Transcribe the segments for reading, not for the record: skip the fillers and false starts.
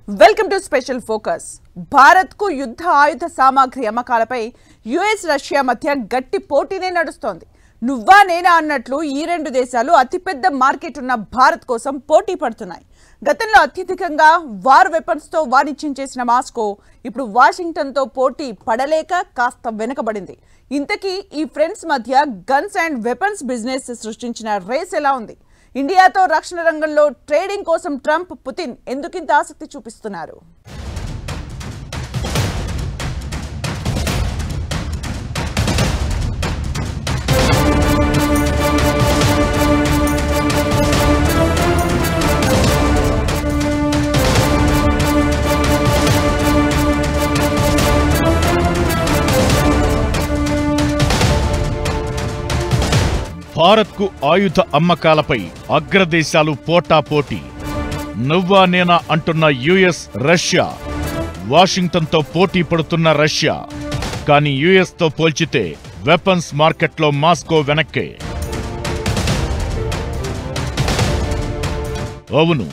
Welcome to special focus. భారత్కు యుద్ధ ఆయుధ సామాగ్రి అమ్మకాలపై యుఎస్ రష్యా మధ్య గట్టి పోటీనే నడుస్తోంది. నువ్వా నేనా అన్నట్లు ఈ రెండు దేశాలు అతిపెద్ద మార్కెట్ ఉన్న భారత్ కోసం పోటీ పడుతున్నాయి. గతంలో అత్యధికంగా వార్ వెపన్స్ తో వాణిజ్యం చేసిన మాస్కో ఇప్పుడు వాషింగ్టన్ తో పోటీ పడలేక కాస్త వెనకబడింది. ఇంతకీ ఈ ఫ్రెండ్స్ మధ్య గన్స్ అండ్ వెపన్స్ బిజినెస్ సృష్టించిన రేస్ ఎలా ఉంది? ఇండియాతో రక్షణ రంగంలో ట్రేడింగ్ కోసం ట్రంప్, పుతిన్ ఎందుకింత ఆసక్తి చూపిస్తున్నారు? భారత్కు ఆయుధ అమ్మకాలపై అగ్రదేశాలు పోటాపోటీ. నువ్వా నేనా అంటున్న యుఎస్, రష్యా. వాషింగ్టన్తో పోటీ పడుతున్న రష్యా. కానీ యుఎస్తో పోల్చితే వెపన్స్ మార్కెట్లో మాస్కో వెనక్కే. అవును,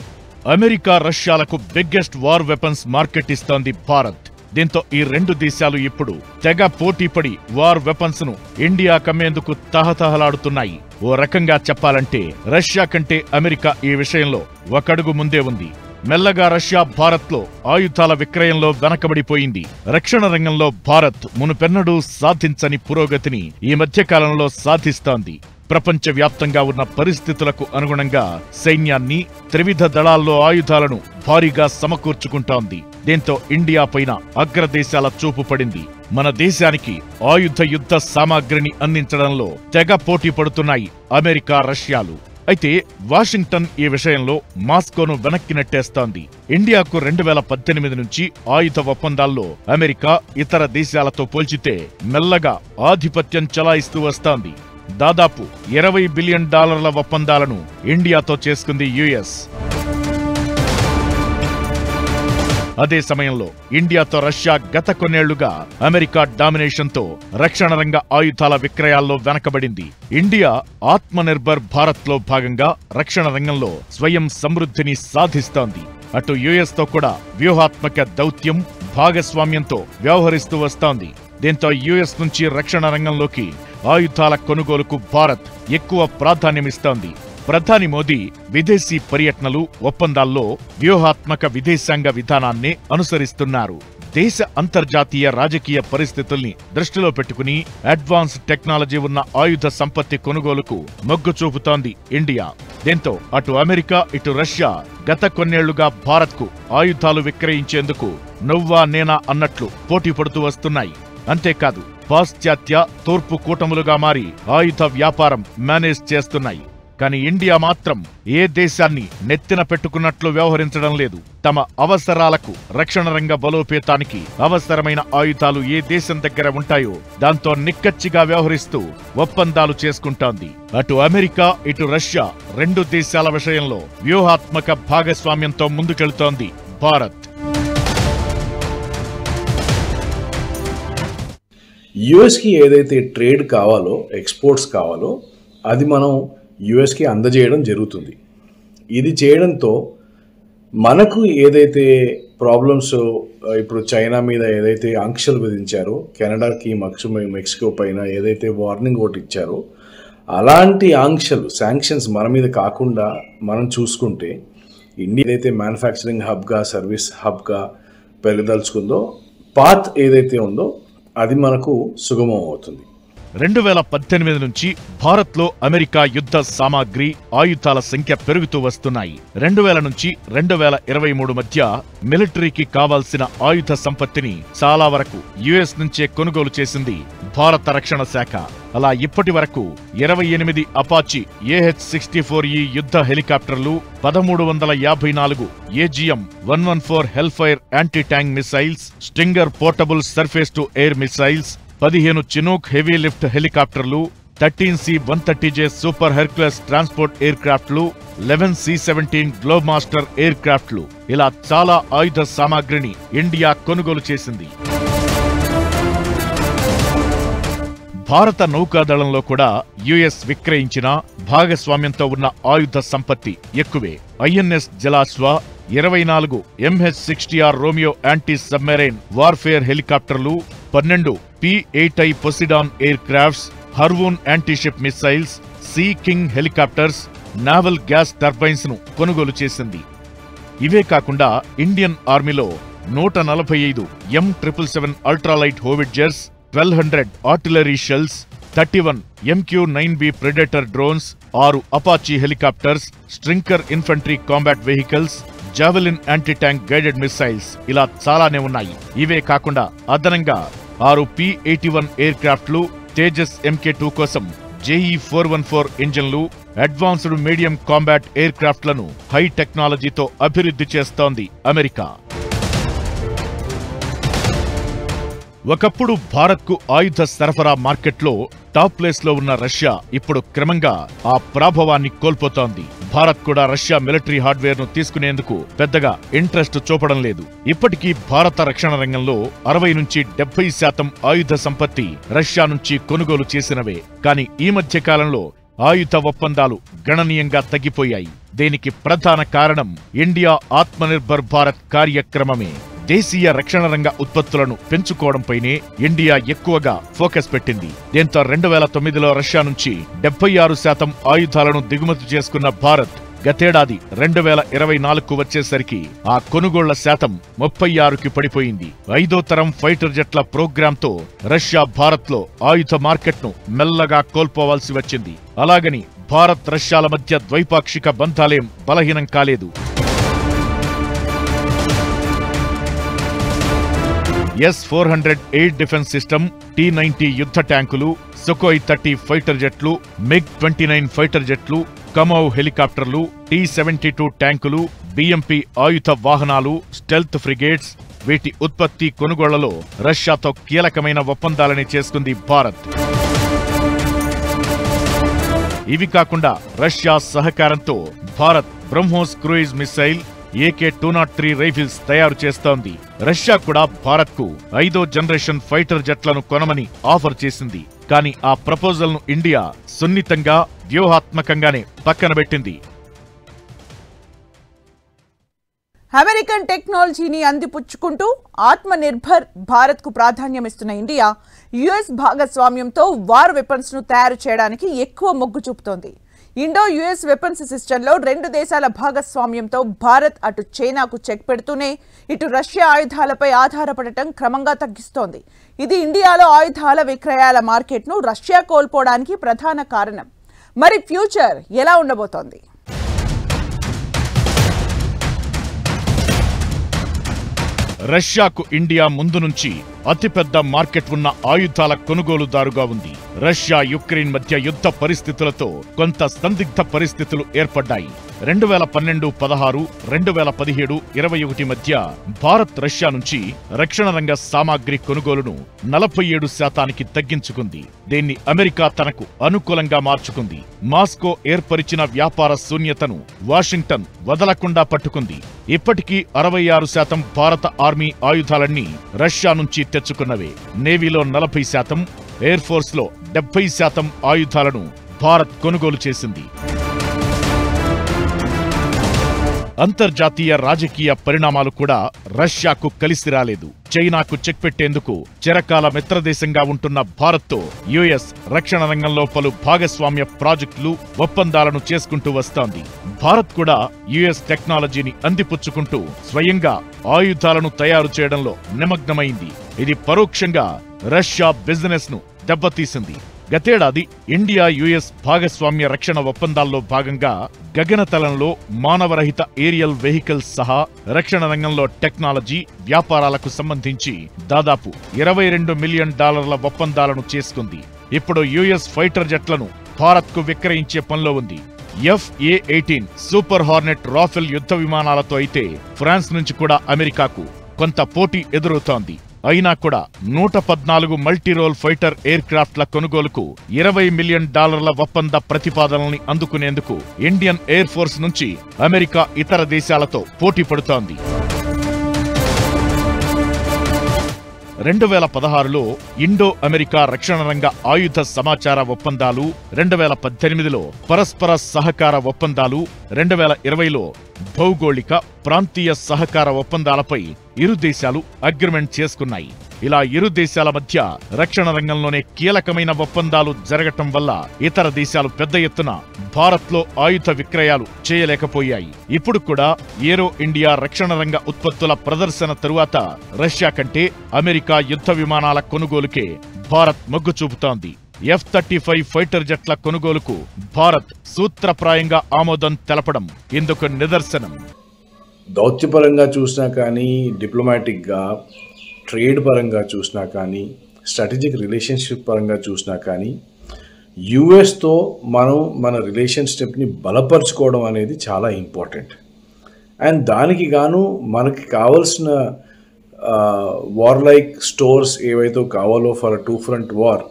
అమెరికా రష్యాలకు బిగ్గెస్ట్ వార్ వెపన్స్ మార్కెట్ ఇస్తోంది భారత్. దీంతో ఈ రెండు దేశాలు ఇప్పుడు తెగ పోటీపడి వార్ వెపన్స్ ను ఇండియా కమ్మేందుకు తహతహలాడుతున్నాయి. ఓ రకంగా చెప్పాలంటే రష్యా కంటే అమెరికా ఈ విషయంలో ఒకడుగు ముందే ఉంది. మెల్లగా రష్యా భారత్లో ఆయుధాల విక్రయంలో వెనకబడిపోయింది. రక్షణ రంగంలో భారత్ మునుపెన్నడూ సాధించని పురోగతిని ఈ మధ్యకాలంలో సాధిస్తోంది. ప్రపంచవ్యాప్తంగా ఉన్న పరిస్థితులకు అనుగుణంగా సైన్యాన్ని, త్రివిధ దళాల్లో ఆయుధాలను భారీగా సమకూర్చుకుంటోంది. దీంతో ఇండియా పైన అగ్రదేశాల చూపు పడింది. మన దేశానికి ఆయుధ యుద్ధ సామాగ్రిని అందించడంలో తెగ పోటీ పడుతున్నాయి అమెరికా, రష్యాలు. అయితే వాషింగ్టన్ ఈ విషయంలో మాస్కోను వెనక్కి నెట్టేస్తోంది. ఇండియాకు 2018 నుంచి ఆయుధ ఒప్పందాల్లో అమెరికా ఇతర దేశాలతో పోల్చితే మెల్లగా ఆధిపత్యం చలాయిస్తూ వస్తోంది. దాదాపు $20 బిలియన్ ఒప్పందాలను ఇండియాతో చేసుకుంది యుఎస్. అదే సమయంలో ఇండియాతో రష్యా గత కొన్నేళ్లుగా అమెరికా డామినేషన్తో రక్షణ రంగ ఆయుధాల విక్రయాల్లో వెనకబడింది. ఇండియా ఆత్మనిర్భర్ భారత్లో భాగంగా రక్షణ రంగంలో స్వయం సమృద్ధిని సాధిస్తోంది. అటు యుఎస్ తో కూడా వ్యూహాత్మక దౌత్యం, భాగస్వామ్యంతో వ్యవహరిస్తూ వస్తోంది. దీంతో యుఎస్ నుంచి రక్షణ రంగంలోకి ఆయుధాల కొనుగోలుకు భారత్ ఎక్కువ ప్రాధాన్యమిస్తోంది. ప్రధాని మోదీ విదేశీ పర్యటనలు, ఒప్పందాల్లో వ్యూహాత్మక విదేశాంగ విధానాన్నే అనుసరిస్తున్నారు. దేశ అంతర్జాతీయ రాజకీయ పరిస్థితుల్ని దృష్టిలో పెట్టుకుని అడ్వాన్స్ టెక్నాలజీ ఉన్న ఆయుధ సంపత్తి కొనుగోలుకు మొగ్గు చూపుతోంది ఇండియా. దీంతో అటు అమెరికా, ఇటు రష్యా గత కొన్నేళ్లుగా భారత్కు ఆయుధాలు విక్రయించేందుకు నువ్వా నేనా అన్నట్లు పోటీ పడుతూ వస్తున్నాయి. అంతేకాదు, పాశ్చాత్య, తూర్పు కూటములుగా మారి ఆయుధ వ్యాపారం మేనేజ్ చేస్తున్నాయి. కానీ ఇండియా మాత్రం ఏ దేశాన్ని నెత్తిన పెట్టుకున్నట్లు వ్యవహరించడం లేదు. తమ అవసరాలకు, రక్షణ రంగ బలోపేతానికి అవసరమైన ఆయుధాలు ఏ దేశం దగ్గర ఉంటాయో దాంతో నిక్కచ్చిగా వ్యవహరిస్తూ ఒప్పందాలు చేసుకుంటోంది. అటు అమెరికా, ఇటు రష్యా రెండు దేశాల విషయంలో వ్యూహాత్మక భాగస్వామ్యంతో ముందుకెళ్తోంది భారత్. యుఎస్కి ఏదైతే ట్రేడ్ కావాలో, ఎక్స్పోర్ట్స్ కావాలో అది మనం యుఎస్కి అందజేయడం జరుగుతుంది. ఇది చేయడంతో మనకు ఏదైతే ప్రాబ్లమ్స్, ఇప్పుడు చైనా మీద ఏదైతే ఆంక్షలు విధించారో, కెనడాకి, మెక్సికో పైన ఏదైతే వార్నింగ్ ఒకటి ఇచ్చారో, అలాంటి ఆంక్షలు, శాంక్షన్స్ మన మీద కాకుండా మనం చూసుకుంటే ఇండియా ఏదైతే మ్యానుఫ్యాక్చరింగ్ హబ్గా, సర్వీస్ హబ్గా పెరగదలుచుకుందో, పాత్ ఏదైతే ఉందో అది మనకు సుగమం అవుతుంది. 2018 నుంచి భారత్లో అమెరికా యుద్ధ సామాగ్రి, ఆయుధాల సంఖ్య పెరుగుతూ వస్తున్నాయి. 2000 నుంచి 2023 మధ్య మిలిటరీకి కావాల్సిన ఆయుధ సంపత్తిని చాలా వరకు యుఎస్ నుంచే కొనుగోలు చేసింది భారత రక్షణ శాఖ. అలా ఇప్పటి వరకు 28 అపాచీ AH-64E యుద్ధ హెలికాప్టర్లు, 1354 AGM-114 Hellfire anti tank missiles, Stinger portable surface to air missiles, 15 Chinook heavy lift హెలికాప్టర్లు, 13 C-130J సూపర్ హెర్క్యులస్ ట్రాన్స్పోర్ట్ ఎయిర్ క్రాఫ్ట్లు, 11 C-17 గ్లోబ్ మాస్టర్ ఎయిర్ క్రాఫ్ట్లు, ఇలా చాలా ఆయుధ సామాగ్రిని ఇండియా కొనుగోలు చేసింది. భారత నౌకాదళంలో కూడా యుఎస్ విక్రయించిన భాగస్వామ్యంతో ఉన్న ఆయుధ సంపత్తి ఎక్కువే. INS Jalashwa, 24 MH-60R Romeo anti submarine warfare హెలికాప్టర్లు, 12 P-8I Poseidon aircrafts, Harpoon antiship missiles, Sea King helicopters, naval gas turbines ను కొనుగోలు చేసింది. ఇవే కాకుండా ఇండియన్ ఆర్మీలో 145 M777 ultralight howitzers, 1200 artillery shells, 31 MQ-9B Predator drones, 6 Apache helicopters, Stryker infantry combat vehicles, Javelin anti tank guided missiles ఇలా చాలానే ఉన్నాయి. ఇవే కాకుండా అదనంగా 6 P-81 ఎయిర్ క్రాఫ్ట్లు, తేజస్ MK-2 కోసం JE-414 ఇంజన్లు, అడ్వాన్స్డ్ మీడియం కాంబాట్ ఎయిర్ క్రాఫ్ట్లను హై టెక్నాలజీతో అభివృద్ధి చేస్తోంది అమెరికా. ఒకప్పుడు భారత్కు ఆయుధ సరఫరా మార్కెట్లో టాప్ ప్లేస్ లో ఉన్న రష్యా ఇప్పుడు క్రమంగా ఆ ప్రాభవాన్ని కోల్పోతోంది. భారత్ కూడా రష్యా మిలిటరీ హార్డ్వేర్ ను తీసుకునేందుకు పెద్దగా ఇంట్రెస్ట్ చూపడం లేదు. ఇప్పటికీ భారత రక్షణ రంగంలో 60 నుంచి 70% ఆయుధ సంపత్తి రష్యా నుంచి కొనుగోలు చేసినవే. కానీ ఈ మధ్య కాలంలో ఆయుధ ఒప్పందాలు గణనీయంగా తగ్గిపోయాయి. దీనికి ప్రధాన కారణం ఇండియా ఆత్మనిర్భర్ భారత్ కార్యక్రమమే. దేశీయ రక్షణ రంగ ఉత్పత్తులను పెంచుకోవడంపైనే ఇండియా ఎక్కువగా ఫోకస్ పెట్టింది. దీంతో 2009లో రష్యా నుంచి 76% ఆయుధాలను దిగుమతి చేసుకున్న భారత్ గతేడాది 2024కు వచ్చేసరికి ఆ కొనుగోళ్ల శాతం 36కి పడిపోయింది. 5వ తరం ఫైటర్ జెట్ల ప్రోగ్రాంతో రష్యా భారత్లో ఆయుధ మార్కెట్ను మెల్లగా కోల్పోవాల్సి వచ్చింది. అలాగని భారత్ రష్యాల మధ్య ద్వైపాక్షిక బంధాలేం బలహీనం కాలేదు. S-400 air defence system, T-90 యుద్ధ ట్యాంకులు, సుఖోయ్ 30 ఫైటర్ జెట్లు, MiG-29 ఫైటర్ జెట్లు, కమోవ్ హెలికాప్టర్లు, T-72 ట్యాంకులు, BMP ఆయుధ వాహనాలు, స్టెల్త్ ఫ్రిగేట్స్ వీటి ఉత్పత్తి కొనుగోళ్లలో రష్యాతో కీలకమైన ఒప్పందాలని చేసుకుంది భారత్. ఇవి కాకుండా రష్యా సహకారంతో Bharat BrahMos cruise missile, AK-203 rifles తయారు చేస్తోంది. రష్యా కూడా భారత్కు 5వ జనరేషన్ ఫైటర్ జెట్లను కొనమని ఆఫర్ చేసింది. కానీ ఆ ప్రపోజల్ను ఇండియా సున్నితంగా, వ్యూహాత్మకంగానే పక్కనబెట్టింది. అమెరికన్ టెక్నాలజీని అందిపుచ్చుకుంటూ ఆత్మనిర్భర్ భారత్కు ప్రాధాన్యమిస్తున్న ఇండియా యుఎస్ భాగస్వామ్యంతో వార్ వెపన్స్ ను తయారు చేయడానికి ఎక్కువ మొగ్గు చూపుతోంది. ఇండో యుఎస్ వెపన్స్ సిస్టంలో 2 దేశాల భాగస్వామ్యంతో భారత్ అటు చైనాకు చెక్ పెడుతూనే ఇటు రష్యా ఆయుధాలపై ఆధారపడటం క్రమంగా తగ్గిస్తోంది. ఇది ఇండియాలో ఆయుధాల విక్రయాల మార్కెట్ను రష్యా కోల్పోవడానికి ప్రధాన కారణం. మరి ఫ్యూచర్ ఎలా ఉండబోతోంది? రష్యాకు ఇండియా ముందు నుంచి అతిపెద్ద మార్కెట్ ఉన్న ఆయుధాల కొనుగోలుదారుగా ఉంది. రష్యా యుక్రెయిన్ మధ్య యుద్ధ పరిస్థితులతో కొంత సందిగ్ధ పరిస్థితులు ఏర్పడ్డాయి. 2012, 16, 2017, 21 మధ్య భారత్ రష్యా నుంచి రక్షణ రంగ సామాగ్రి కొనుగోలును 47%కి తగ్గించుకుంది. దీన్ని అమెరికా తనకు అనుకూలంగా మార్చుకుంది. మాస్కో ఏర్పరిచిన వ్యాపార శూన్యతను వాషింగ్టన్ వదలకుండా పట్టుకుంది. ఇప్పటికీ 66% భారత ఆర్మీ ఆయుధాలన్నీ రష్యా నుంచి తెచ్చుకున్నవే. నేవీలో 40%, ఎయిర్ ఫోర్స్ లో 70% ఆయుధాలను భారత్ కొనుగోలు చేసింది. అంతర్జాతీయ రాజకీయ పరిణామాలు కూడా రష్యాకు కలిసి రాలేదు. చైనాకు చెక్ పెట్టేందుకు చిరకాల మిత్రదేశంగా ఉంటున్న భారత్తో యుఎస్ రక్షణ రంగంలో పలు భాగస్వామ్య ప్రాజెక్టులు, ఒప్పందాలను చేసుకుంటూ వస్తోంది. భారత్ కూడా యుఎస్ టెక్నాలజీని అందిపుచ్చుకుంటూ స్వయంగా ఆయుధాలను తయారు చేయడంలో నిమగ్నమైంది. ఇది పరోక్షంగా రష్యా బిజినెస్ ను దెబ్బతీసింది. గతేడాది ఇండియా యుఎస్ భాగస్వామ్య రక్షణ ఒప్పందాల్లో భాగంగా గగనతలంలో మానవరహిత ఏరియల్ వెహికల్స్ సహా రక్షణ రంగంలో టెక్నాలజీ, వ్యాపారాలకు సంబంధించి దాదాపు $22 మిలియన్ ఒప్పందాలను చేసుకుంది. ఇప్పుడు యుఎస్ ఫైటర్ జెట్లను భారత్కు విక్రయించే పనిలో ఉంది. F-A-18 సూపర్ హార్నెట్ రాఫెల్ యుద్ధ విమానాలతో అయితే ఫ్రాన్స్ నుంచి కూడా అమెరికాకు కొంత పోటీ ఎదురవుతోంది. అయినా కూడా 114 మల్టీరోల్ ఫైటర్ ఎయిర్ క్రాఫ్ట్ల కొనుగోలుకు $20 మిలియన్ ఒప్పంద ప్రతిపాదనల్ని అందుకునేందుకు ఇండియన్ ఎయిర్ ఫోర్స్ నుంచి అమెరికా ఇతర దేశాలతో పోటీ పడుతోంది. 2016లో ఇండో అమెరికా రక్షణ రంగ ఆయుధ సమాచార ఒప్పందాలు, 2018లో పరస్పర సహకార ఒప్పందాలు, 2020లో భౌగోళిక ప్రాంతీయ సహకార ఒప్పందాలపై ఇరు దేశాలు అగ్రిమెంట్ చేసుకున్నాయి. ఇలా ఇరు దేశాల మధ్య రక్షణ రంగంలోనే కీలకమైన ఒప్పందాలు జరగటం వల్ల ఇతర దేశాలు పెద్ద ఎత్తున భారత్లో ఆయుధ విక్రయాలు చేయలేకపోయాయి. ఇప్పుడు కూడా ఏరో ఇండియా రక్షణ రంగ ఉత్పత్తుల ప్రదర్శన తరువాత రష్యా కంటే అమెరికా యుద్ధ విమానాల కొనుగోలుకే భారత్ మొగ్గు చూపుతోంది. F-35 ఫైటర్ జెట్ల కొనుగోలుకు భారత్ సూత్రప్రాయంగా ఆమోదం తెలపడం ఇందుకు నిదర్శనం. దౌత్యపరంగా చూసినా కానీ, డిప్లొమాటిక్గా ట్రేడ్ పరంగా చూసినా కానీ, స్ట్రాటజిక్ రిలేషన్షిప్ పరంగా చూసినా కానీ యుఎస్తో మనం మన రిలేషన్షిప్ని బలపరుచుకోవడం అనేది చాలా ఇంపార్టెంట్. అండ్ దానికి గాను మనకి కావాల్సిన వార్ లైక్ స్టోర్స్ ఏవైతే కావాలో for 2 front war,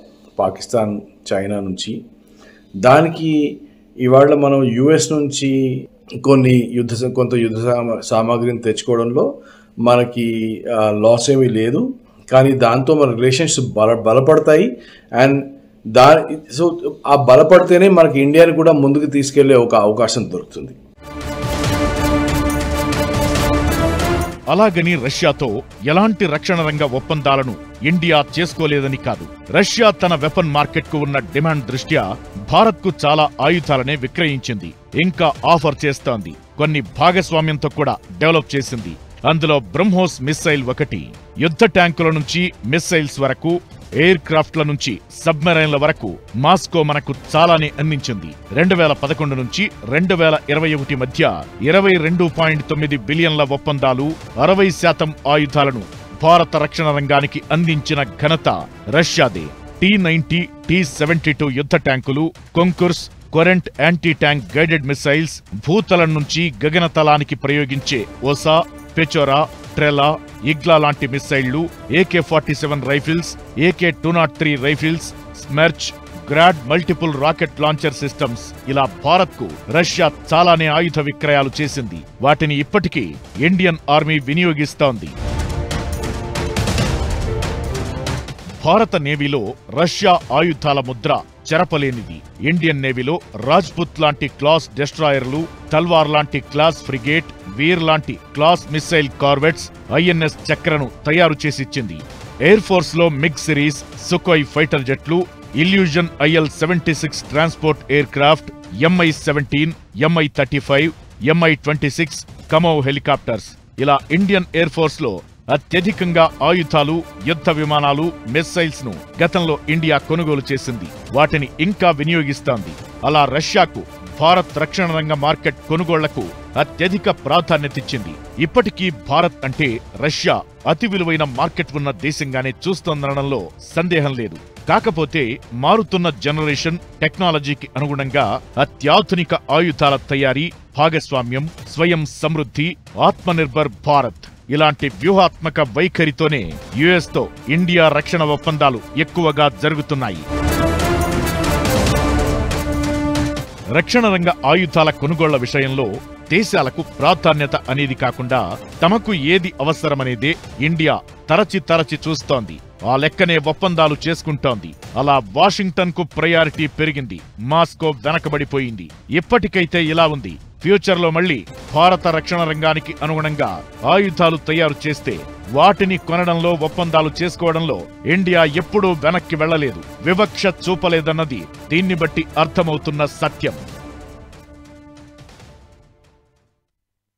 Pakistan China నుంచి, దానికి ఇవాళ మనం యుఎస్ నుంచి కొంత యుద్ధ సామాగ్రిని తెచ్చుకోవడంలో మనకి లాస్ ఏమీ లేదు. కానీ దాంతో మన రిలేషన్షిప్ బలపడతాయి. అండ్ సో ఆ బలపడితేనే మనకి ఇండియాని కూడా ముందుకు తీసుకెళ్లే ఒక అవకాశం దొరుకుతుంది. అలాగని రష్యాతో ఎలాంటి రక్షణ రంగ ఒప్పందాలను ఇండియా చేసుకోలేదని కాదు. రష్యా తన వెపన్ మార్కెట్కు ఉన్న డిమాండ్ దృష్ట్యా భారత్కు చాలా ఆయుధాలనే విక్రయించింది, ఇంకా ఆఫర్ చేస్తోంది. కొన్ని భాగస్వామ్యంతో కూడా డెవలప్ చేసింది. అందులో బ్రహ్మోస్ మిస్సైల్ ఒకటి. యుద్ధ ట్యాంకుల నుంచి మిస్సైల్స్ వరకు, ఎయిర్ క్రాఫ్ట్ల నుంచి సబ్మెరైన్ల వరకు మాస్కో మనకు చాలానే అందించింది. 2011 నుంచి 2021 మధ్య 22.9 బిలియన్ల ఒప్పందాలు, 60% ఆయుధాలను భారత రక్షణ రంగానికి అందించిన ఘనత రష్యాదే. T-90, T-72 యుద్ధ ట్యాంకులు, Konkurs, Kornet anti tank guided missiles, భూతలం నుంచి గగనతలానికి ప్రయోగించే ఓసా, పెచోరా, ట్రెలా, ఇగ్లా లాంటి మిస్సైళ్లు, AK-47 rifles, AK-203 rifles, Smerch, Grad multiple rocket launcher systems, ఇలా భారత్కు రష్యా చాలానే ఆయుధ విక్రయాలు చేసింది. వాటిని ఇప్పటికీ ఇండియన్ ఆర్మీ వినియోగిస్తోంది. భారత నేవీలో రష్యా ఆయుధాల ముద్ర చెరపలేనిది. ఇండియన్ నేవీలో రాజ్పుత్ లాంటి క్లాస్ డెస్ట్రాయర్లు, తల్వార్ లాంటి క్లాస్ ఫ్రిగేట్, వీర్ లాంటి క్లాస్ మిస్సైల్ కార్వెట్స్, INS చక్రను తయారు చేసిచ్చింది. ఎయిర్ ఫోర్స్ లో మిగ్ సిరీస్, సుకోయ్ ఫైటర్ జెట్లు, Ilyushin IL-76 transport aircraft, Mi-17, Mi-35, Mi-26 Kamov helicopters, ఇలా ఇండియన్ ఎయిర్ ఫోర్స్ లో అత్యధికంగా ఆయుధాలు, యుద్ధ విమానాలు, మిస్సైల్స్ ను గతంలో ఇండియా కొనుగోలు చేసింది. వాటిని ఇంకా వినియోగిస్తోంది. అలా రష్యాకు భారత్ రక్షణ రంగ మార్కెట్ కొనుగోళ్లకు అత్యధిక ప్రాధాన్యతిచ్చింది. ఇప్పటికీ భారత్ అంటే రష్యా అతి విలువైన మార్కెట్ ఉన్న దేశంగానే చూస్తోందనడంలో సందేహం లేదు. కాకపోతే మారుతున్న జనరేషన్ టెక్నాలజీకి అనుగుణంగా అత్యాధునిక ఆయుధాల తయారీ, భాగస్వామ్యం, స్వయం సమృద్ధి, ఆత్మనిర్భర్ భారత్ ఇలాంటి వ్యూహాత్మక వైఖరితోనే యుఎస్తో ఇండియా రక్షణ ఒప్పందాలు ఎక్కువగా జరుగుతున్నాయి. రక్షణ రంగ ఆయుధాల కొనుగోళ్ల విషయంలో దేశాలకు ప్రాధాన్యత అనేది కాకుండా తమకు ఏది అవసరమనేదే ఇండియా తరచి చూస్తోంది. ఆ లెక్కనే ఒప్పందాలు చేసుకుంటోంది. అలా వాషింగ్టన్ కు ప్రయారిటీ పెరిగింది, మాస్కో వెనకబడిపోయింది. ఇప్పటికైతే ఇలా ఉంది. ఫ్యూచర్లో మళ్లీ భారత రక్షణ రంగానికి అనుగుణంగా ఆయుధాలు తయారు చేస్తే వాటిని కొనడంలో, ఒప్పందాలు చేసుకోవడంలో ఇండియా ఎప్పుడూ వెనక్కి వెళ్లలేదు, వివక్ష చూపలేదన్నది దీన్ని బట్టి అర్థమవుతున్న సత్యం.